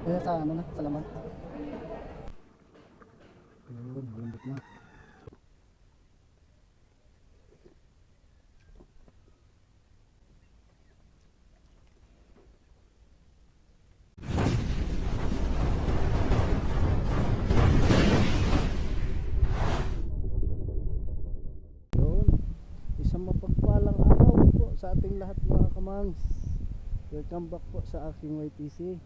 Kaya sa ano na, sa laman. Ayun, malambot na. Yun, isang mapagpalang araw po sa ating lahat mga kamangs. Welcome back po sa aking YTC.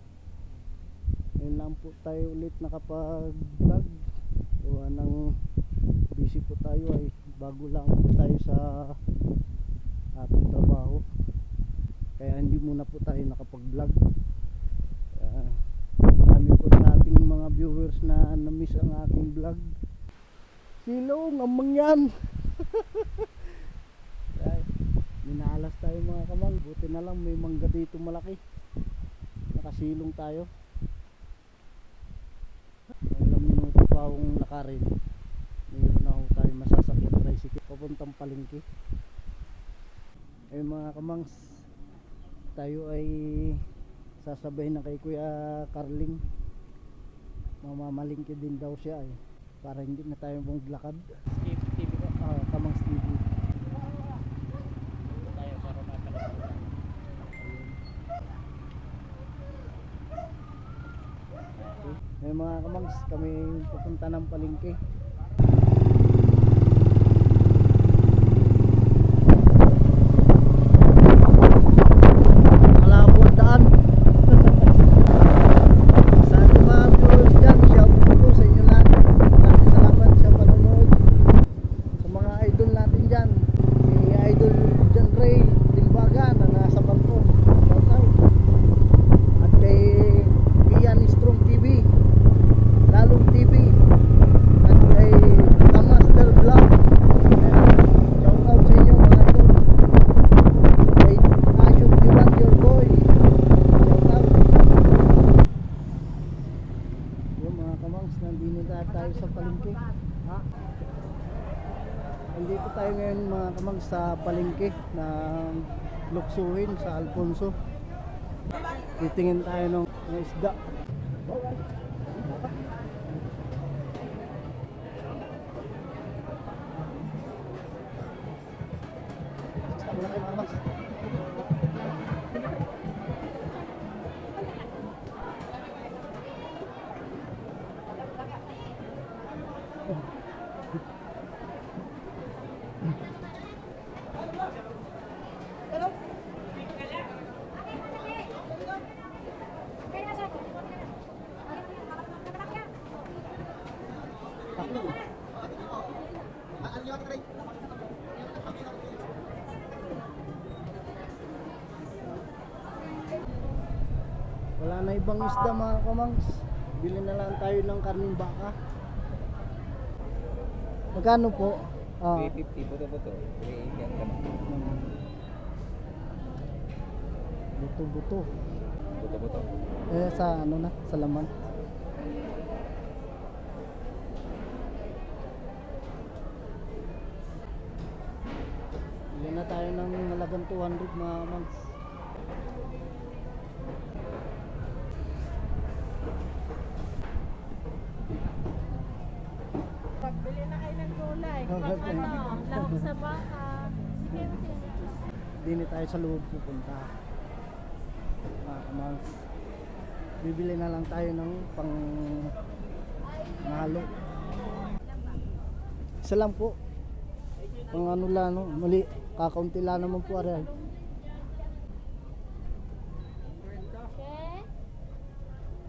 Ngayon lang po tayo ulit nakapag-vlog. Gawa ng busy po tayo ay bago lang po tayo sa ating trabaho. Kaya hindi muna po tayo nakapag-vlog. Marami po sa ating mga viewers na na-miss ang aking vlog. Silong, amang yan! Minalas tayo mga kamang. Buti na lang may mangga dito malaki. Nakasilong tayo. Ilang minuto pa akong lakarin. Mayroon na ako tayo masasakyan tricycle papuntang palengke. Ayun mga kamangs, tayo ay sasabay na kay Kuya Carling. Mamamalingki din daw siya eh, para hindi na tayo maglakad. TV ko? Kamangs TV. Tayo para mapalakad. Ayun mga kamangs, kami pupunta ng palengke. Nandito tayo ngayon mga kamang sa palengke ng Luksuhin sa Alfonso. Titingin tayo ng isda. Sama na kayo mga kamang. Wala na ibang isda mga kamangs. Bili na lang tayo ng karning baka. Magkano po? 350 buto-buto. 380 ang ganun. Buto-buto. Buto-buto. Sa ano na, sa laman. Bili na tayo ng halagang 200 mga kamangs. Pagbili na kayo ng gulay. Lampo sa baka. Sige, sige. Dini tayo sa loob pupunta. Mga kamangs. Bibili na lang tayo ng pang mahalo. Isa lang po. Pang ano lang, no? Mali. Kakaunti lang naman po aray.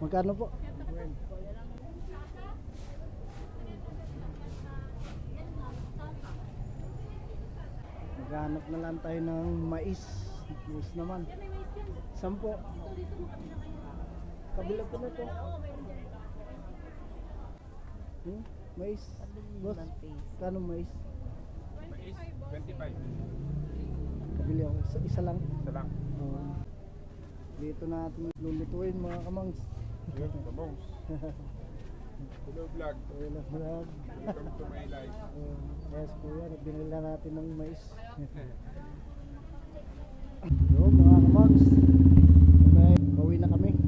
Magkano po? Maghanap na lang tayo ng mais. Mais naman. 10. Kabila po na ito. Mais. Boss, kano mais? Mais, 25. Kabili ako. Isa lang. Isa lang. Dito natin lulutuin mga kamangs. Yun, kabongs. Hello vlog. Hello vlog. Welcome to my life. Yes kuya, binila natin ng mais. Yo mga kamangs, bawi na kami.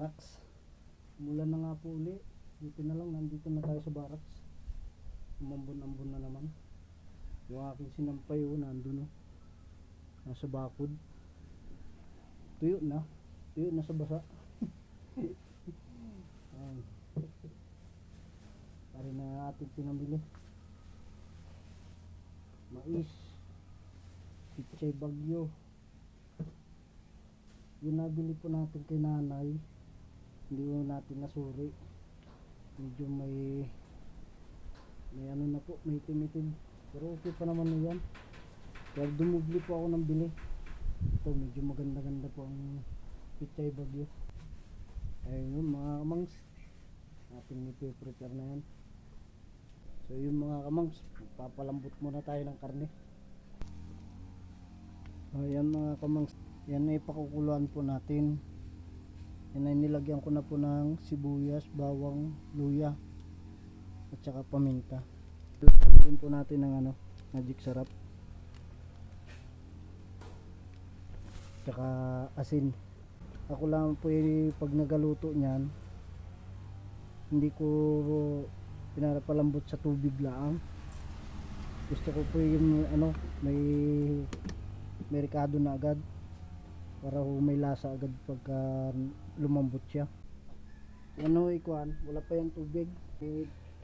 barracks. Mula na nga po uli. Buti na lang nandito na tayo sa barracks. Umambon-ambon na naman. Yung aking sinampay nandun nasa bakod. Tuyo na sa basa. Pari na ating pinamili. Mais, pichay bagyo. Yung nabili po natin kay nanay, hindi po natin nasuri. Medyo may ano na po, may itim-itim. Pero okay pa naman na yan. Kaya dumubli po ako ng bili. Ito medyo maganda-ganda po ang pichay bagyo. Ayun mga kamangs, ating ipiprepare na yan. So yung mga kamangs, papalambot muna tayo ng karne. Ayan mga kamangs, yan ay pakukuluan po natin. Yan ay nilagyan ko na po ng sibuyas, bawang, luya at saka paminta. Lagyan po natin ng magic sarap tsaka asin. Ako lang po pag nagaluto niyan, hindi ko pinapalambot sa tubig lang. Gusto ko po yung may merikado na agad para may lasa agad pagka lumambot siya. Ikuan, wala pa yung tubig,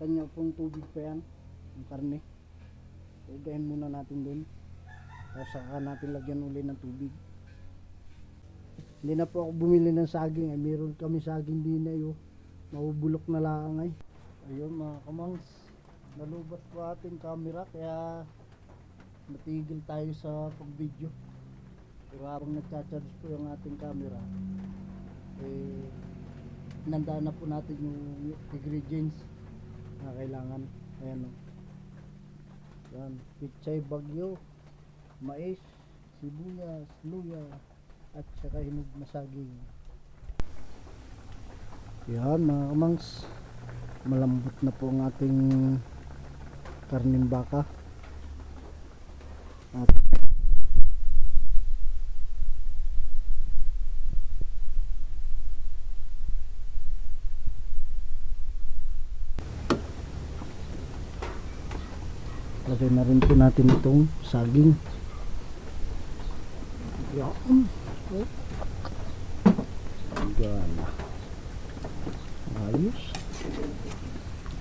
kanya pong tubig pa yan yung karne. Igayin muna natin dun, tapos saka natin lagyan uli ng tubig. Hindi na po ako bumili ng saging, meron kami saging din na mabubulok na lang ay. Ayun mga kamangs, nalubat po ating camera kaya natigil tayo sa pag-video. Pero habang nagcha-charge po yung ating camera, nandaan na po natin yung ingredients na kailangan. Ayan yan, pichay bagyo, mais, sibuyas, luya at saka hinog na saging. Yan mga kamangs, malambot na po ang ating karning baka. At lagay na rin po natin itong saging. Yan. Gana. Ayos.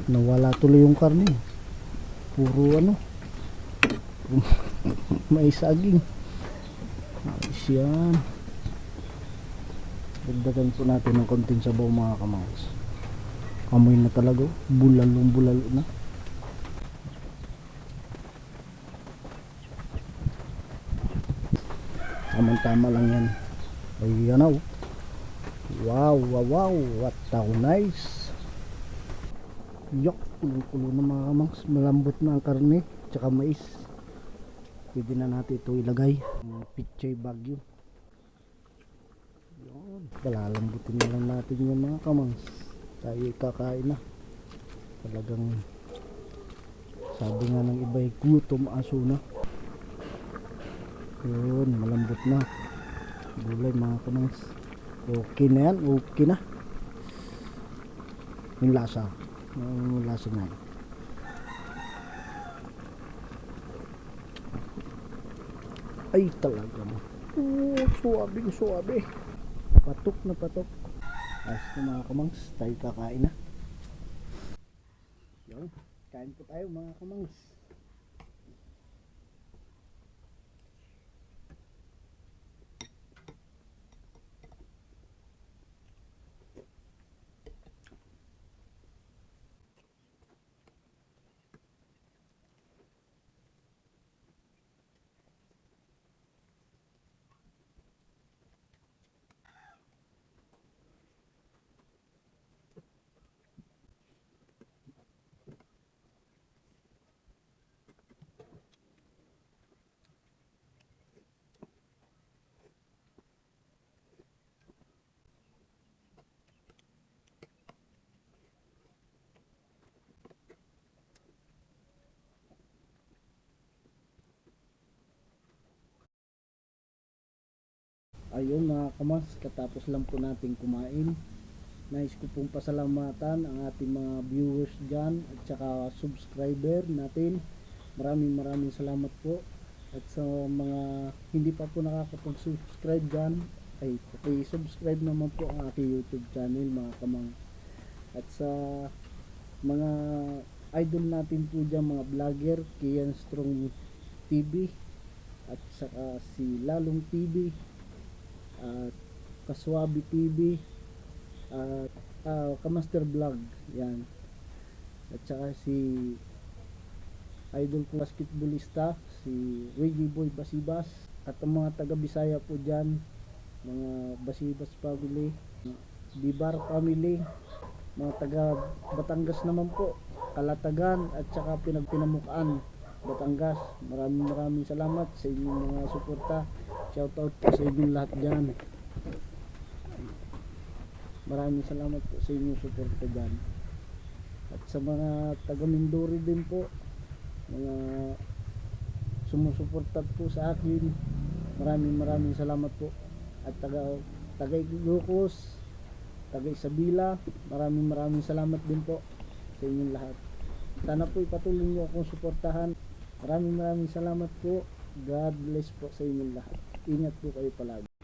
Nawala tuloy yung karne. Puro may saging. Ayos yan. Dagdagan po natin ng konting sabaw mga kamangs. Amoy na talaga. Bulalong bulalo na. Tama lang yan. Ayan wow, what a nice. Yok, kulo na mga kamangs. Malambot na ang karne tsaka mais. Pwede na natin ito ilagay. Pichay bagyo. Yan, palalambutin na lang natin yung mga kamangs. Tayo kakain na. Talagang sabi nga ng iba gutom aso na. Yun, malambot na gulay mga kamangs. Okay na yan, okay na yung lasa na yan. Ay talaga suwabe patok na patok. Ayos na mga kamangs, tayo kakain na. Yun, kain po tayo mga kamangs. Ayun mga kamas, katapos lang po natin kumain. Nais ko pong pasalamatan ang ating mga viewers dyan at saka subscriber natin. Maraming salamat po. At sa mga hindi pa po nakakapag-subscribe dyan, ay subscribe naman po ang aking YouTube channel mga kamang. At sa mga idol natin po dyan, mga vlogger, Kian Strong TV at saka si Lalong TV at Kaswabi TV at Kamaster Vlog, yan. At saka si idol ko basketballista si Reggie Boy Basibas at ang mga taga Bisaya po dyan, mga Basibas family, Bibar family, mga taga Batangas naman po, Kalatagan at saka Pinagpinamukaan Batangas. Maraming salamat sa inyong mga suporta. Shoutout po sa inyong lahat dyan. Maraming salamat po sa inyong suporta dyan. At sa mga taga Mindoro din po, mga sumusuporta po sa akin, maraming salamat po. At taga Ilocos, taga Isabela, maraming salamat din po sa inyong lahat. Sana po ipatuloy niyo akong suportahan. Maraming salamat po. God bless po sa inyong lahat. Ingat po kayo palagi.